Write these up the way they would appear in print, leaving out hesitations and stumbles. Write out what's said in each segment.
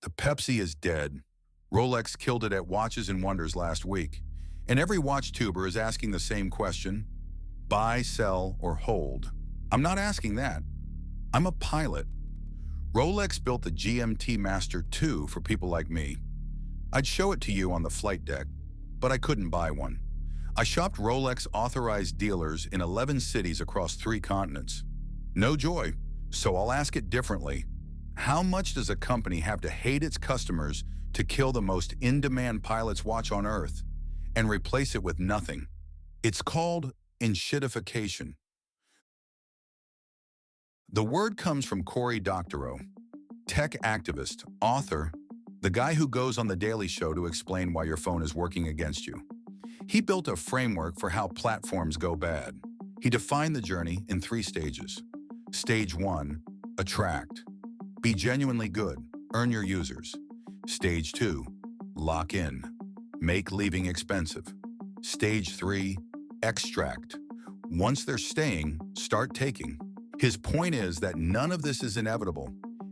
The Pepsi is dead. Rolex killed it at Watches and Wonders last week. And every watch tuber is asking the same question: buy, sell, or hold? I'm not asking that. I'm a pilot. Rolex built the GMT-Master II for people like me. I'd show it to you on the flight deck, but I couldn't buy one. I shopped Rolex authorized dealers in 11 cities across 3 continents. No joy, so I'll ask it differently. How much does a company have to hate its customers to kill the most in-demand pilot's watch on Earth and replace it with nothing? It's called Enshittification. The word comes from Cory Doctorow, tech activist, author, the guy who goes on The Daily Show to explain why your phone is working against you. He built a framework for how platforms go bad. He defined the journey in 3 stages. Stage 1, attract. Be genuinely good, earn your users. Stage 2, lock in. Make leaving expensive. Stage 3, extract. Once they're staying, start taking. His point is that none of this is inevitable.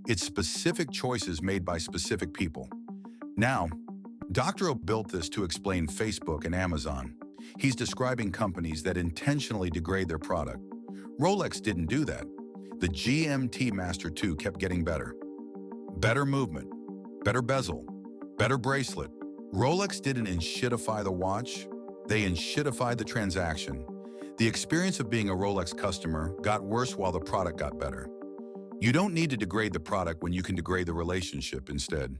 It's specific choices made by specific people. Now, Doctorow built this to explain Facebook and Amazon. He's describing companies that intentionally degrade their product. Rolex didn't do that. The GMT-Master II kept getting better. Better movement, better bezel, better bracelet. Rolex didn't enshittify the watch, they enshittified the transaction. The experience of being a Rolex customer got worse while the product got better. You don't need to degrade the product when you can degrade the relationship instead.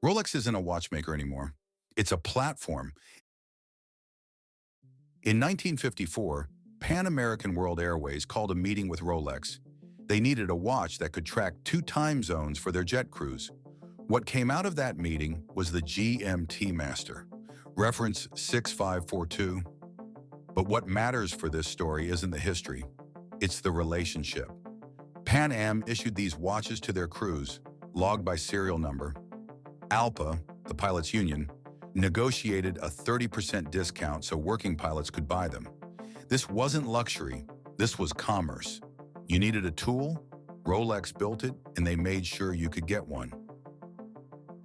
Rolex isn't a watchmaker anymore. It's a platform. In 1954, Pan American World Airways called a meeting with Rolex. They needed a watch that could track 2 time zones for their jet crews. What came out of that meeting was the GMT Master, reference 6542. But what matters for this story isn't the history, it's the relationship. Pan Am issued these watches to their crews, logged by serial number. ALPA, the pilots' union, negotiated a 30% discount so working pilots could buy them. This wasn't luxury, this was commerce. You needed a tool, Rolex built it, and they made sure you could get one.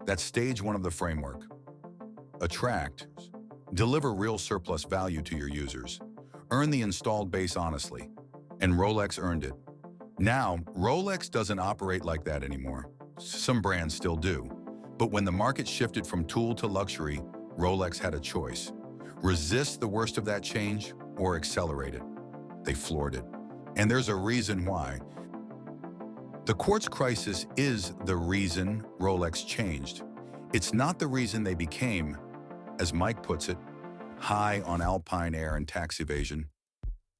That's stage 1 of the framework. Attract. Deliver real surplus value to your users. Earn the installed base honestly. And Rolex earned it. Now, Rolex doesn't operate like that anymore. Some brands still do. But when the market shifted from tool to luxury, Rolex had a choice. Resist the worst of that change or accelerate it. They floored it. And there's a reason why. The Quartz crisis is the reason Rolex changed. It's not the reason they became, as Mike puts it, high on Alpine Air and tax evasion.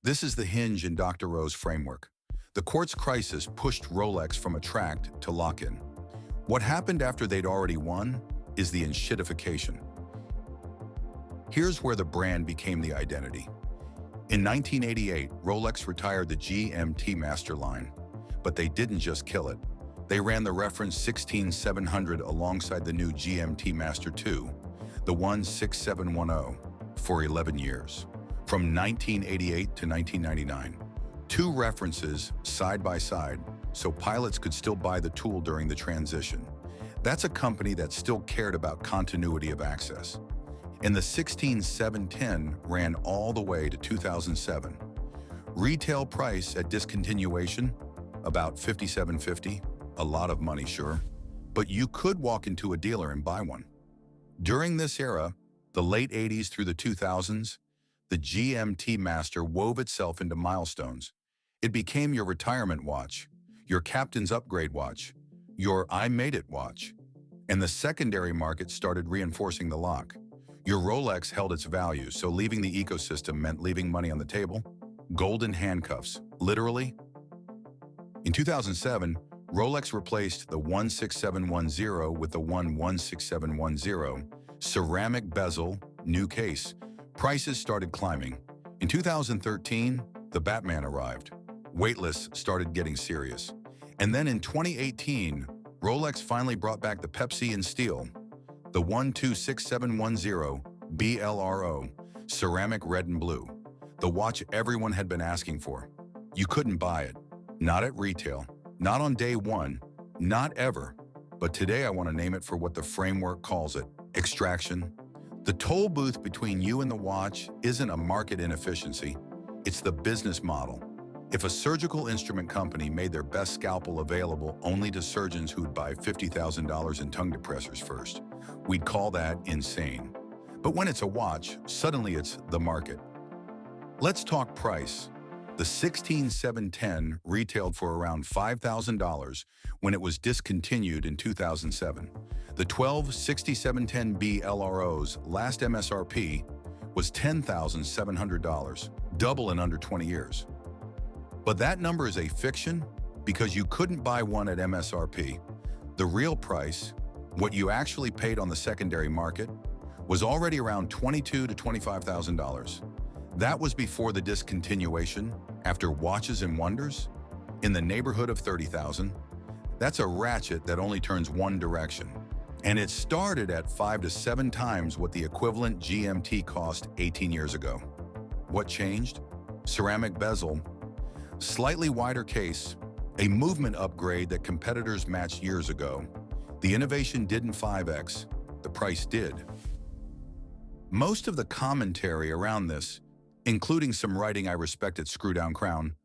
This is the hinge in Doctorow's framework. The Quartz crisis pushed Rolex from attract to lock-in. What happened after they'd already won is the enshittification. Here's where the brand became the identity. In 1988, Rolex retired the GMT Master line, but they didn't just kill it. They ran the reference 16700 alongside the new GMT Master II, the 16710, for 11 years, from 1988 to 1999. 2 references side by side, so pilots could still buy the tool during the transition. That's a company that still cared about continuity of access. And the 16710 ran all the way to 2007. Retail price at discontinuation, about $57.50, a lot of money, sure, but you could walk into a dealer and buy one. During this era, the late 80s through the 2000s, the GMT Master wove itself into milestones. It became your retirement watch, your captain's upgrade watch, your I made it watch. And the secondary market started reinforcing the lock. Your Rolex held its value, so leaving the ecosystem meant leaving money on the table. Golden handcuffs, literally. In 2007, Rolex replaced the 16710 with the 16710, ceramic bezel, new case. Prices started climbing. In 2013, the Batman arrived. Waitlist started getting serious. And then in 2018, Rolex finally brought back the Pepsi in steel, the 126710 BLRO, ceramic red and blue, the watch everyone had been asking for. You couldn't buy it, not at retail, not on day one, not ever, but today I want to name it for what the framework calls it: extraction. The toll booth between you and the watch isn't a market inefficiency, it's the business model. If a surgical instrument company made their best scalpel available only to surgeons who'd buy $50,000 in tongue depressors first, we'd call that insane. But when it's a watch, suddenly it's the market. Let's talk price. The 16710 retailed for around $5,000 when it was discontinued in 2007. The 126710B LRO's last MSRP was $10,700, double in under 20 years. But that number is a fiction because you couldn't buy one at MSRP. The real price, what you actually paid on the secondary market, was already around $22,000 to $25,000. That was before the discontinuation, after Watches and Wonders, in the neighborhood of $30,000. That's a ratchet that only turns one direction. And it started at 5 to 7 times what the equivalent GMT cost 18 years ago. What changed? Ceramic bezel, slightly wider case, a movement upgrade that competitors matched years ago. The innovation didn't 5x, the price did. Most of the commentary around this, including some writing I respect at Screw Down Crown,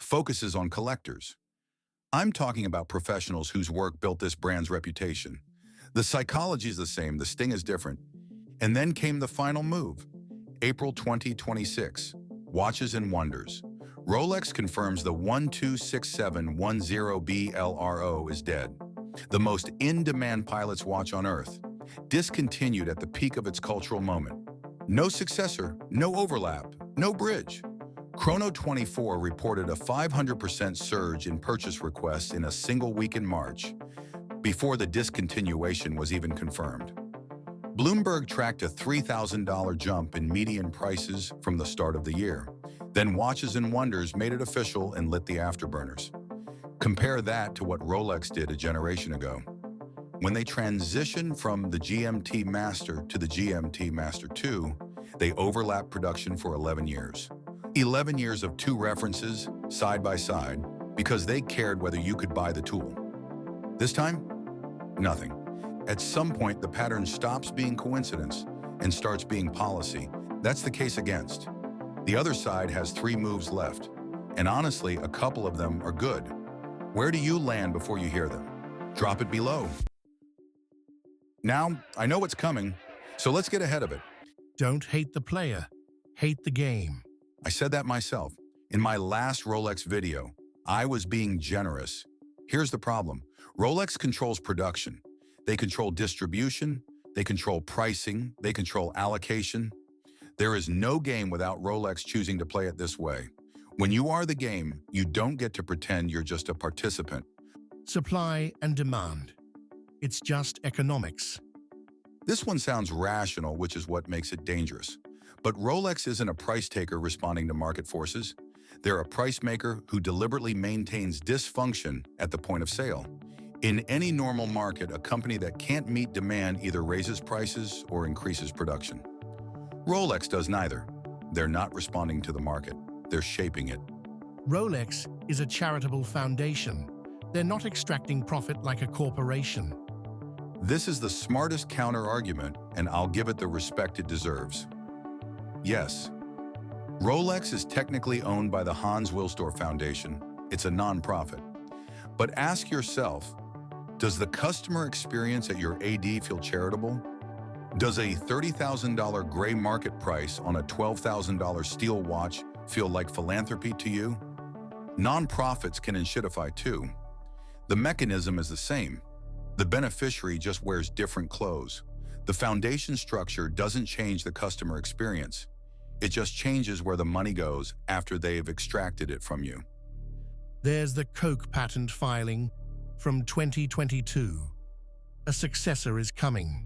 focuses on collectors. I'm talking about professionals whose work built this brand's reputation. The psychology is the same, the sting is different. And then came the final move. April 2026, Watches and Wonders. Rolex confirms the 126710B LRO is dead. The most in-demand pilot's watch on Earth, discontinued at the peak of its cultural moment. No successor, no overlap, no bridge. Chrono 24 reported a 500% surge in purchase requests in a single week in March, before the discontinuation was even confirmed. Bloomberg tracked a $3,000 jump in median prices from the start of the year. Then Watches and Wonders made it official and lit the afterburners. Compare that to what Rolex did a generation ago. When they transitioned from the GMT-Master to the GMT-Master II, they overlapped production for 11 years. 11 years of two references, side by side, because they cared whether you could buy the tool. This time, nothing. At some point, the pattern stops being coincidence and starts being policy. That's the case against. The other side has 3 moves left, and honestly, a couple of them are good. Where do you land before you hear them? Drop it below. Now, I know what's coming, so let's get ahead of it. Don't hate the player, hate the game. I said that myself. In my last Rolex video, I was being generous. Here's the problem. Rolex controls production. They control distribution, they control pricing, they control allocation. There is no game without Rolex choosing to play it this way. When you are the game, you don't get to pretend you're just a participant. Supply and demand. It's just economics. This one sounds rational, which is what makes it dangerous. But Rolex isn't a price taker responding to market forces. They're a price maker who deliberately maintains dysfunction at the point of sale. In any normal market, a company that can't meet demand either raises prices or increases production. Rolex does neither. They're not responding to the market. They're shaping it. Rolex is a charitable foundation. They're not extracting profit like a corporation. This is the smartest counter-argument, and I'll give it the respect it deserves. Yes, Rolex is technically owned by the Hans Wilsdorf Foundation. It's a non-profit. But ask yourself, does the customer experience at your AD feel charitable? Does a $30,000 gray market price on a $12,000 steel watch feel like philanthropy to you? Non-profits can enshittify too. The mechanism is the same. The beneficiary just wears different clothes. The foundation structure doesn't change the customer experience. It just changes where the money goes after they've extracted it from you. There's the Coke patent filing from 2022. A successor is coming.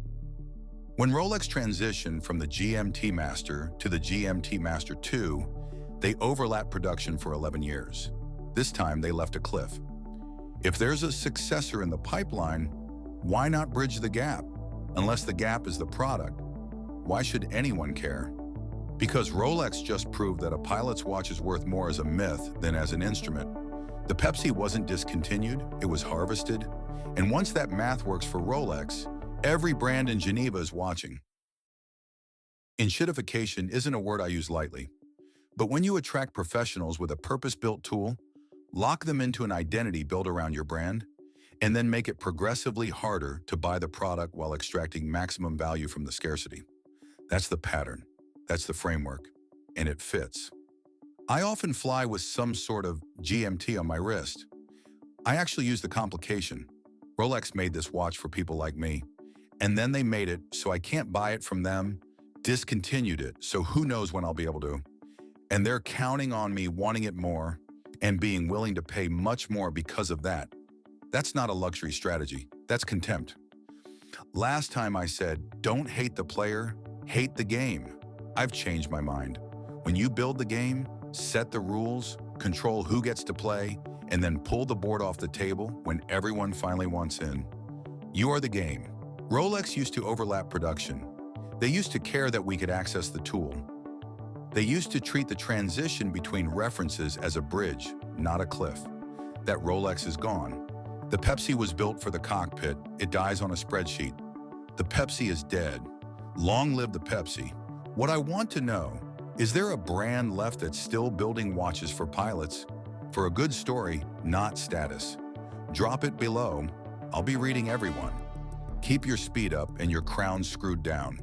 When Rolex transitioned from the GMT-Master to the GMT-Master II, they overlapped production for 11 years. This time, they left a cliff. If there's a successor in the pipeline, why not bridge the gap? Unless the gap is the product, why should anyone care? Because Rolex just proved that a pilot's watch is worth more as a myth than as an instrument. The Pepsi wasn't discontinued, it was harvested. And once that math works for Rolex, every brand in Geneva is watching. Enshittification isn't a word I use lightly, but when you attract professionals with a purpose-built tool, lock them into an identity built around your brand, and then make it progressively harder to buy the product while extracting maximum value from the scarcity. That's the pattern, that's the framework, and it fits. I often fly with some sort of GMT on my wrist. I actually use the complication. Rolex made this watch for people like me, and then they made it so I can't buy it from them, discontinued it, so who knows when I'll be able to. And they're counting on me wanting it more and being willing to pay much more because of that. That's not a luxury strategy, that's contempt. Last time I said, don't hate the player, hate the game. I've changed my mind. When you build the game, set the rules, control who gets to play, and then pull the board off the table when everyone finally wants in. You are the game. Rolex used to overlap production. They used to care that we could access the tool. They used to treat the transition between references as a bridge, not a cliff. That Rolex is gone. The Pepsi was built for the cockpit. It dies on a spreadsheet. The Pepsi is dead. Long live the Pepsi. What I want to know, is there a brand left that's still building watches for pilots? For a good story, not status. Drop it below. I'll be reading everyone. Keep your speed up and your crown screwed down.